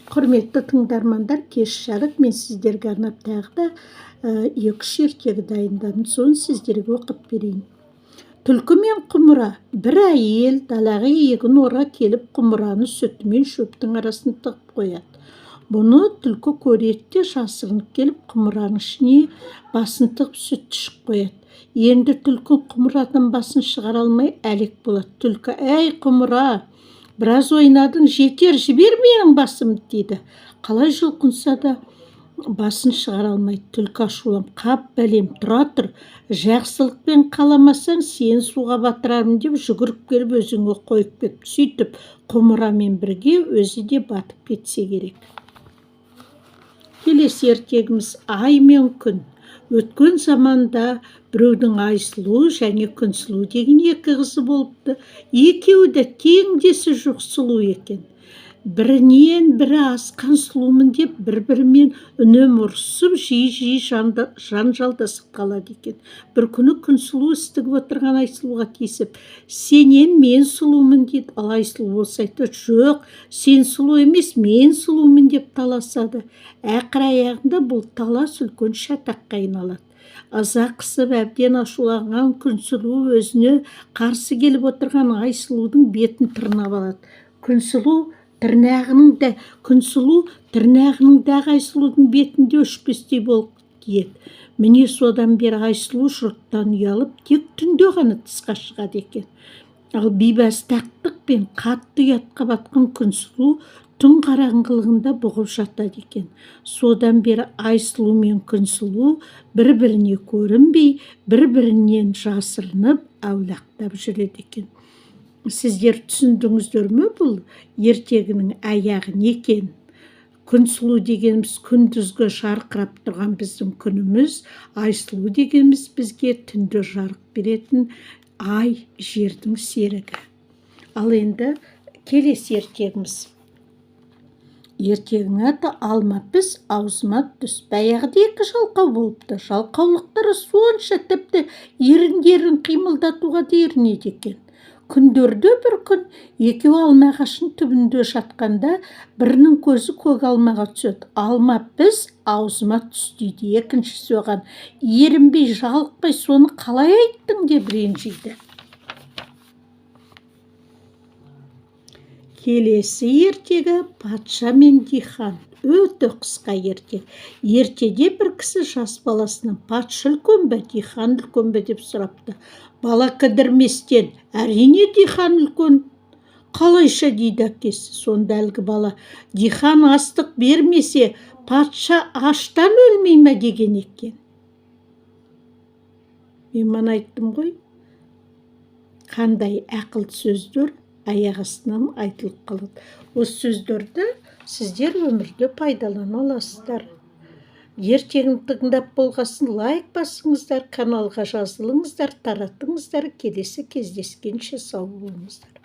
Құрметті тыңдармандар, кеш жарық. Мен сіздерге арнап тағы да 2-3 ертегі дайындадым. Соны сіздерге оқып берейін. Түлкі мен құмыра. Бір әйел далаға егін орға келіп, құмыраны сүті мен шөптің арасын тығып қояды. Бұны түлкі көреді де жасырынып келіп, құмыраның ішіне басын тығып сүтті ішіп қояды. Енді түлкі құмырадан басын шығара алмай әлек болады. Түлкі: «Әй құмыра, біраз ойнадың, жетер, жібер менің басымды» дейді. Қалай жұлқынса да басын шығара алмайды. Түлкі ашуланып: «Қап бәлем, тұра тұр, жақсылықпен қаламасаң сен суға батырармын» деп жүгіріп келіп өзенге қойып кетті. Сөйтіп құмырамен бірге өзі де батып кетсе керек. Келесі ертегіміз ай мен күн. Өткен заманда біреудің Айсұлу және Күнсұлу деген екі қызы болыпты. Екеуі де теңдесі жоқ сұлу екен. Бірінен бірі асқан сұлумын деп бір-бірімен үнемі ұрысып, жиі жанжалдасып қалады екен. Бір күні Күнсұлу істігіп отырған Айсұлуға тиісіп: «Сенен мен сұлумын» дейді. Ал Айсұлу болса айтады: «Жоқ, сен сұлу емес, мен сұлумын» деп таласады. Ақыр аяғында бұл талас үлкен шатаққа айналады. Ыза қысып әбден ашуланған Күнсұлу өзіне қарсы келіп отырған Айсұлудың бетін тырнап алады. Күнсұлу тырнағының дағы Айсұлудың бетінде өшпестей болып киеді. Міне содан бері Айсұлу жұрттан ұялып, тек түнде ғана тысқа шығады екен. Ал бейбастақтық пен қатты ұятқа батқан Күнсұлу түн қараңғылығында бұғып жатады екен. Содан бері Айсұлу мен Күнсұлу бір-біріне көрінбей, бір-бірінен жасырынып, әулақтап жүреді екен. Сіздер түсіндіңіздер ме бұл ертегінің аяғы не екен? Күнсұлу дегеніміз күндізгі жарқырап тұрған біздің күніміз, Айсұлу дегеніміз бізге түнде жарық беретін ай, жердің серігі. Ал енді келесі ертегіміз. Ертегінің аты алма піс, аузыма түс. Баяғыда екі жалқау болыпты. Жалқаулықтары сонша тіпті еріндерін қимылдатуға да ерінеді екен. Күндерде бір күн екеуі алма ағашының түбінде жатқанда бірінің көзі көк алмаға түседі. «Алма піс, аузыма түс» дейді. Екіншісі оған: «Ерінбей, жалықпай соны қалай айттың?» деп ренжиді. Келесі ертегі патша мен дихан. Өте қысқа ертегі. Ертеде бір кісі жас баласынан: «Патша үлкен бе, дихан үлкен бе?» деп сұрапты. Бала кідірместен: «Әрине дихан үлкен». «Қалайша?» дейді әкесі. Сонда әлгі бала: «Дихан астық бермесе, патша аштан өлмей ме?» деген екен. Мен мана айттым ғой, қандай ақыл сөздер аяқ астынан айтылып қалады. Осы сөздерді сіздер өмірде пайдалана аласыздар. Ертегін тыңдап болғасын лайк басыңыздар, каналға жазылыңыздар, таратыңыздар. Келесі кездескенше сау болыңыздар.